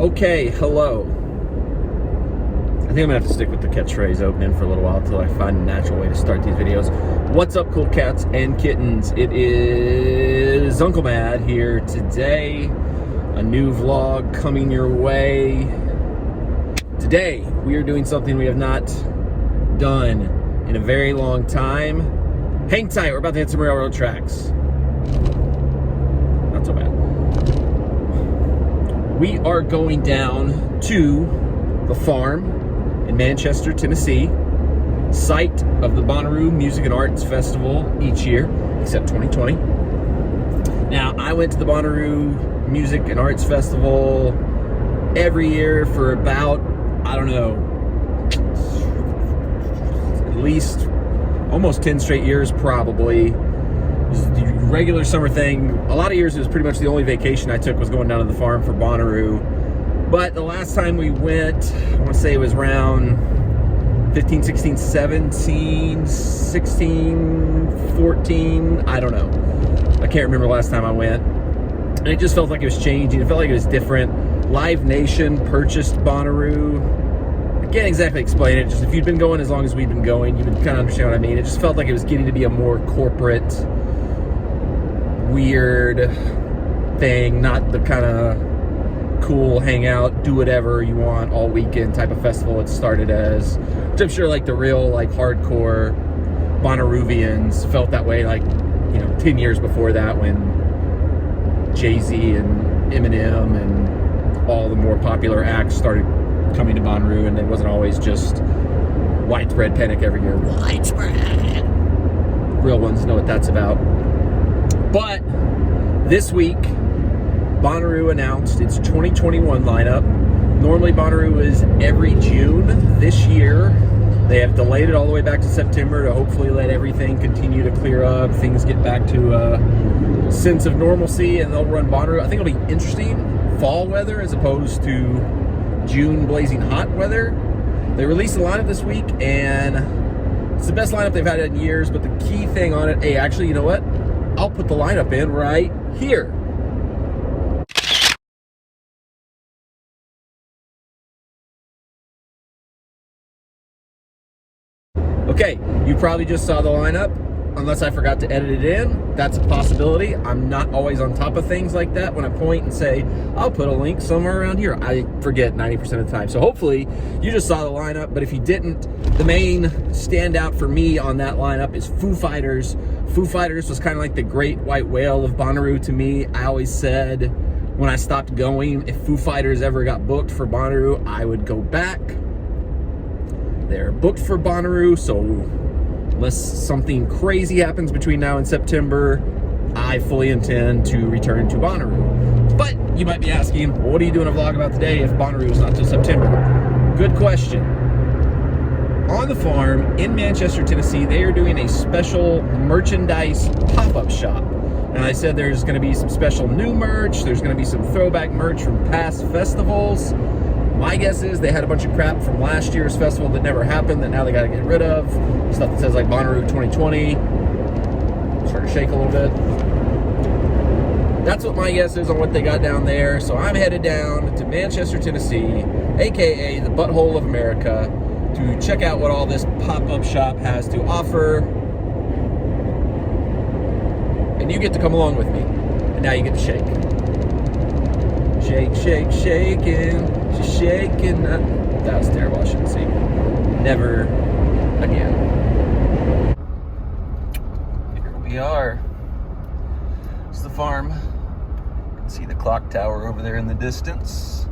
Okay, hello. I think I'm gonna have to stick with the catchphrase opening for a little while until I find a natural way to start these videos. What's up, cool cats and kittens? It is Uncle Mad here today. A new vlog coming your way. Today, we are doing something we have not done in a very long time. Hang tight, we're about to hit some railroad tracks. Not so bad. We are going down to the farm in Manchester, Tennessee, site of the Bonnaroo Music and Arts Festival each year, except 2020. Now, I went to the Bonnaroo Music and Arts Festival every year for about, I don't know, at least almost 10 straight years, probably. It was the regular summer thing. A lot of years it was pretty much the only vacation I took was going down to the farm for Bonnaroo. But the last time we went, I want to say it was around 15, 16, 17, 16, 14, I don't know. I can't remember the last time I went. And it just felt like it was changing. It felt like it was different. Live Nation purchased Bonnaroo. I can't exactly explain it. Just if you've been going as long as we've been going, you would kind of understand what I mean. It just felt like it was getting to be a more corporate, weird thing, not the kind of cool, hang out, do whatever you want all weekend type of festival it started as. Which I'm sure like the real like hardcore Bonnaroovians felt that way, like, you know, 10 years before that when Jay-Z and Eminem and all the more popular acts started coming to Bonnaroo, and it wasn't always just widespread panic every year. Widespread. Real ones know what that's about. But this week, Bonnaroo announced its 2021 lineup. Normally Bonnaroo is every June. This year, they have delayed it all the way back to September to hopefully let everything continue to clear up, things get back to a sense of normalcy, and they'll run Bonnaroo. I think it'll be interesting, fall weather as opposed to June blazing hot weather. They released the lineup this week, and it's the best lineup they've had in years, but the key thing on it, hey, actually, you know what? I'll put the lineup in right here. Okay, you probably just saw the lineup, unless I forgot to edit it in. That's a possibility. I'm not always on top of things like that. When I point and say, I'll put a link somewhere around here, I forget 90% of the time. So hopefully you just saw the lineup, but if you didn't, the main standout for me on that lineup is Foo Fighters. Foo Fighters was kind of like the great white whale of Bonnaroo to me. I always said when I stopped going, if Foo Fighters ever got booked for Bonnaroo, I would go back. They're booked for Bonnaroo, so unless something crazy happens between now and September, I fully intend to return to Bonnaroo. But you might be asking, what are you doing a vlog about today if Bonnaroo is not till September? Good question. On the farm in Manchester, Tennessee, they are doing a special merchandise pop-up shop. And I said there's going to be some special new merch, there's going to be some throwback merch from past festivals. My guess is they had a bunch of crap from last year's festival that never happened that now they got to get rid of. Stuff that says like Bonnaroo 2020. Start to shake a little bit. That's what my guess is on what they got down there. So I'm headed down to Manchester, Tennessee, aka the butthole of America, to check out what all this pop-up shop has to offer. And you get to come along with me. And now you get to shake. Shake, shake, shaking. Just shaking. That was terrible. I shouldn't sing. Never again. Here we are. It's the farm. You can see the clock tower over there in the distance.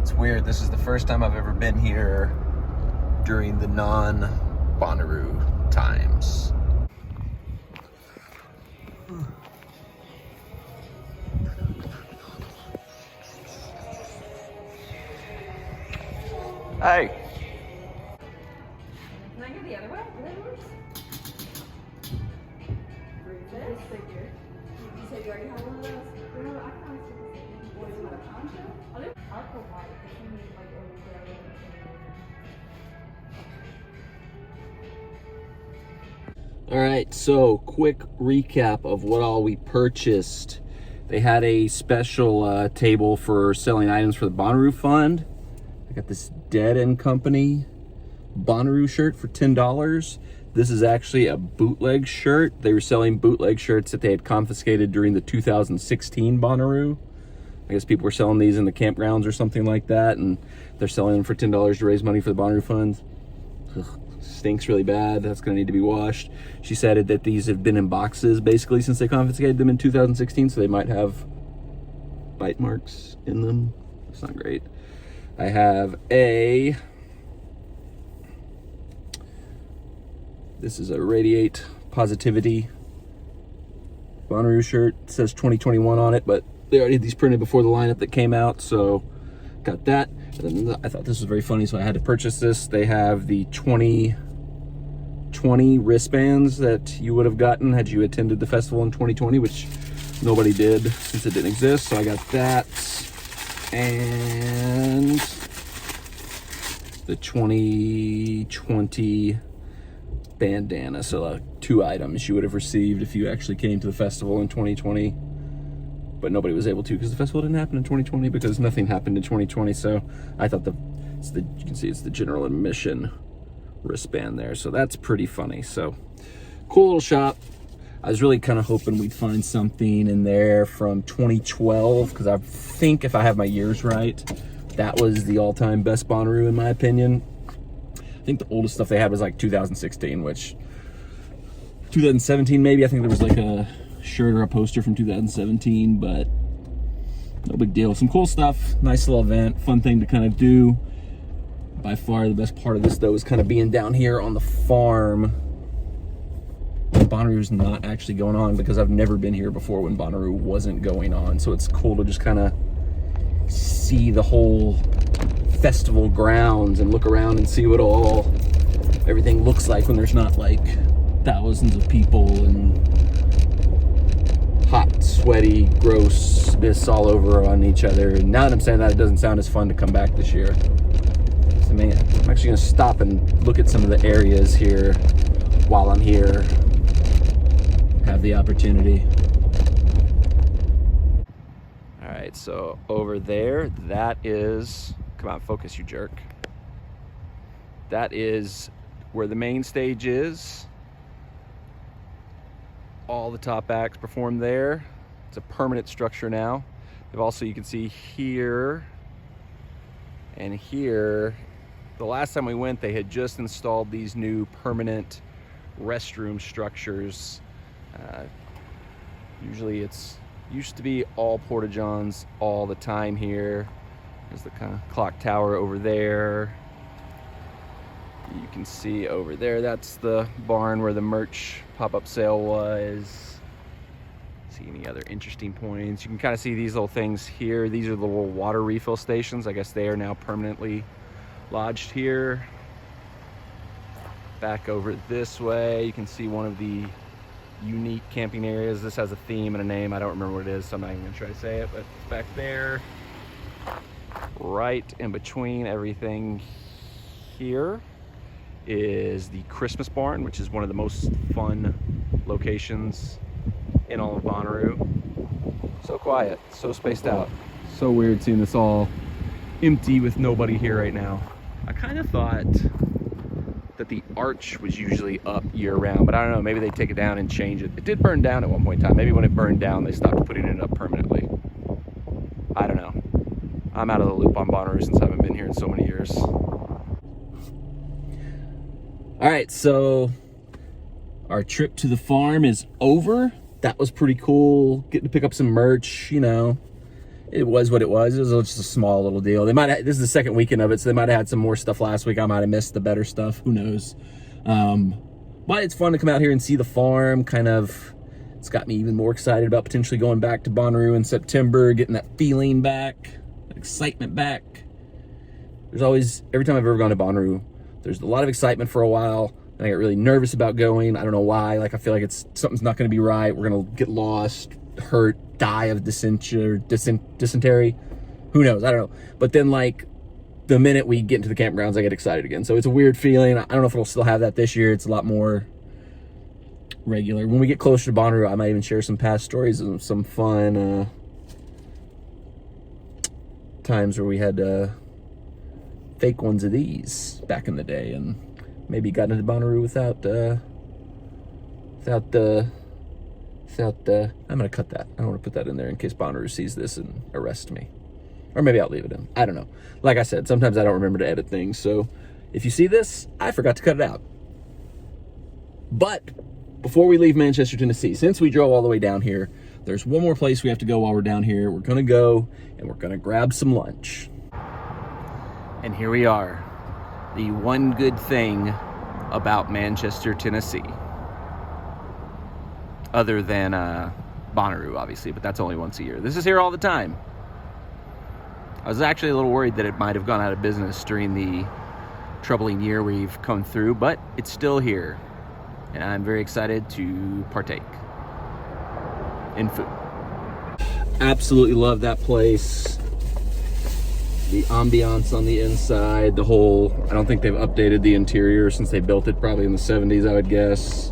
It's weird. This is the first time I've ever been here during the non-Bonnaroo times. Hey. Can I go the other way? This figure. You said you already have one of those? No, I can always do the same. What is it, a poncho? I'll provide it if you need like over there. All right, so quick recap of what all we purchased They had a special table for selling items for the Bonnaroo Fund. I got this Dead and Company Bonnaroo shirt for $10. This is actually a bootleg shirt. They were selling bootleg shirts that they had confiscated during the 2016 Bonnaroo. I guess people were selling these in the campgrounds or something like that, and they're selling them for $10 to raise money for the Bonnaroo Fund. Ugh, stinks really bad. That's gonna need to be washed. She said that these have been in boxes basically since they confiscated them in 2016, so they might have bite marks in them. It's not great. I have this is a Radiate Positivity Bonnaroo shirt. It says 2021 on it, but they already had these printed before the lineup that came out, so got that. And then I thought this was very funny, so I had to purchase this. They have the 2020 wristbands that you would have gotten had you attended the festival in 2020, which nobody did since it didn't exist, so I got that. And the 2020 bandana, so 2 items you would have received if you actually came to the festival in 2020. But nobody was able to because the festival didn't happen in 2020 because nothing happened in 2020. So I thought you can see it's the general admission wristband there. So that's pretty funny. So cool little shop. I was really kind of hoping we'd find something in there from 2012 because I think if I have my years right, that was the all-time best Bonnaroo in my opinion. I think the oldest stuff they had was like 2016, which 2017 maybe. I think there was like a shirt or a poster from 2017, but no big deal. Some cool stuff, nice little event, fun thing to kind of do. By far the best part of this though is kind of being down here on the farm. Bonnaroo's not actually going on because I've never been here before when Bonnaroo wasn't going on, so it's cool to just kind of see the whole festival grounds and look around and see what everything looks like when there's not like thousands of people and hot, sweaty, grossness all over on each other. And now that I'm saying that, it doesn't sound as fun to come back this year. So man, I'm actually gonna stop and look at some of the areas here while I'm here, have the opportunity. All right, so over there, that is, come on, focus, you jerk. That is where the main stage is. All the top acts perform there. It's a permanent structure now. They've also, you can see here and here, the last time we went, they had just installed these new permanent restroom structures. Usually it's used to be all porta-johns all the time here. There's the kind of clock tower over there. You can see over there, that's the barn where the merch pop-up sale was. See any other interesting points? You can kind of see these little things here. These are the little water refill stations. I guess they are now permanently lodged here. Back over this way, you can see one of the unique camping areas. This has a theme and a name. I don't remember what it is, so I'm not even gonna try to say it, but it's back there. Right in between everything here is the Christmas barn, which is one of the most fun locations in all of Bonnaroo. So quiet, so spaced out. So weird seeing this all empty with nobody here right now. I kind of thought that the arch was usually up year-round, but I don't know, maybe they take it down and change it. It did burn down at one point in time. Maybe when it burned down, they stopped putting it up permanently. I don't know. I'm out of the loop on Bonnaroo since I haven't been here in so many years. All right, so our trip to the farm is over. That was pretty cool. Getting to pick up some merch, you know. It was what it was. It was just a small little deal. They might have, this is the second weekend of it, so they might have had some more stuff last week. I might have missed the better stuff. Who knows? But it's fun to come out here and see the farm. Kind of, it's got me even more excited about potentially going back to Bonnaroo in September, getting that feeling back, that excitement back. There's always, every time I've ever gone to Bonnaroo, there's a lot of excitement for a while, and I get really nervous about going. I don't know why. Like, I feel like something's not going to be right. We're going to get lost, hurt, die of dysentery. Who knows? I don't know. But then, like, the minute we get into the campgrounds, I get excited again. So it's a weird feeling. I don't know if it'll still have that this year. It's a lot more regular. When we get closer to Bonnaroo, I might even share some past stories of some fun times where we had fake ones of these back in the day, and maybe got into Bonnaroo without I'm gonna cut that. I don't want to put that in there in case Bonnaroo sees this and arrests me. Or maybe I'll leave it in. I don't know. Like I said, sometimes I don't remember to edit things, so if you see this, I forgot to cut it out. But before we leave Manchester, Tennessee, since we drove all the way down here, there's one more place we have to go while we're down here. We're gonna go and we're gonna grab some lunch. And here we are. The one good thing about Manchester, Tennessee. Other than Bonnaroo, obviously, but that's only once a year. This is here all the time. I was actually a little worried that it might have gone out of business during the troubling year we've come through, but it's still here. And I'm very excited to partake in food. Absolutely love that place. The ambiance on the inside, the whole, I don't think they've updated the interior since they built it probably in the 70s, I would guess.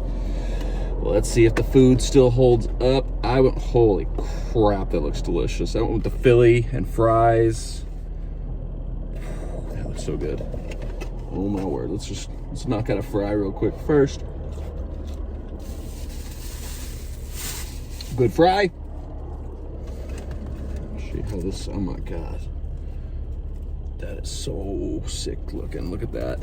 Well, let's see if the food still holds up. Holy crap, that looks delicious. I went with the Philly and fries. That looks so good. Oh my word, let's knock out a fry real quick first. Good fry. See how this, oh my God. That is so sick looking. Look at that.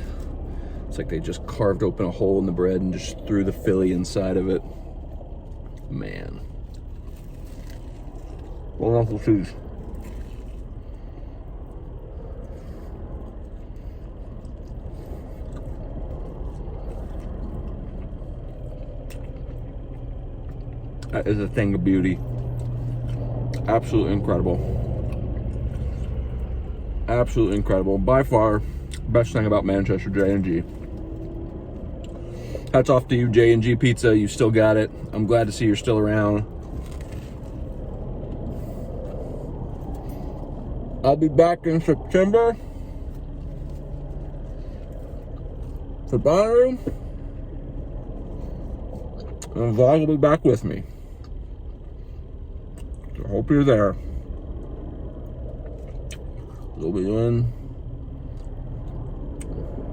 It's like they just carved open a hole in the bread and just threw the Philly inside of it. Man. Wonderful food. That is a thing of beauty. Absolutely incredible. Absolutely incredible. By far, best thing about Manchester, J&G. Hats off to you, J&G Pizza. You still got it. I'm glad to see you're still around. I'll be back in September for Bonnaroo. And Vlog will be back with me. So I hope you're there. We'll be doing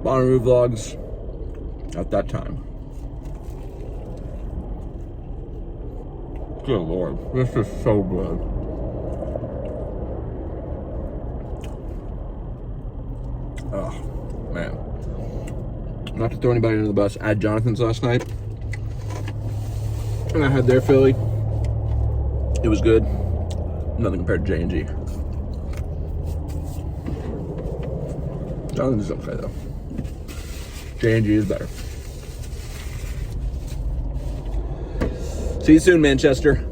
Bonnaroo vlogs at that time. Good Lord, this is so good. Oh, man. Not to throw anybody under the bus, I had Jonathan's last night. And I had their Philly. It was good. Nothing compared to J&G. Jonathan's okay though. J&G is better. See you soon, Manchester.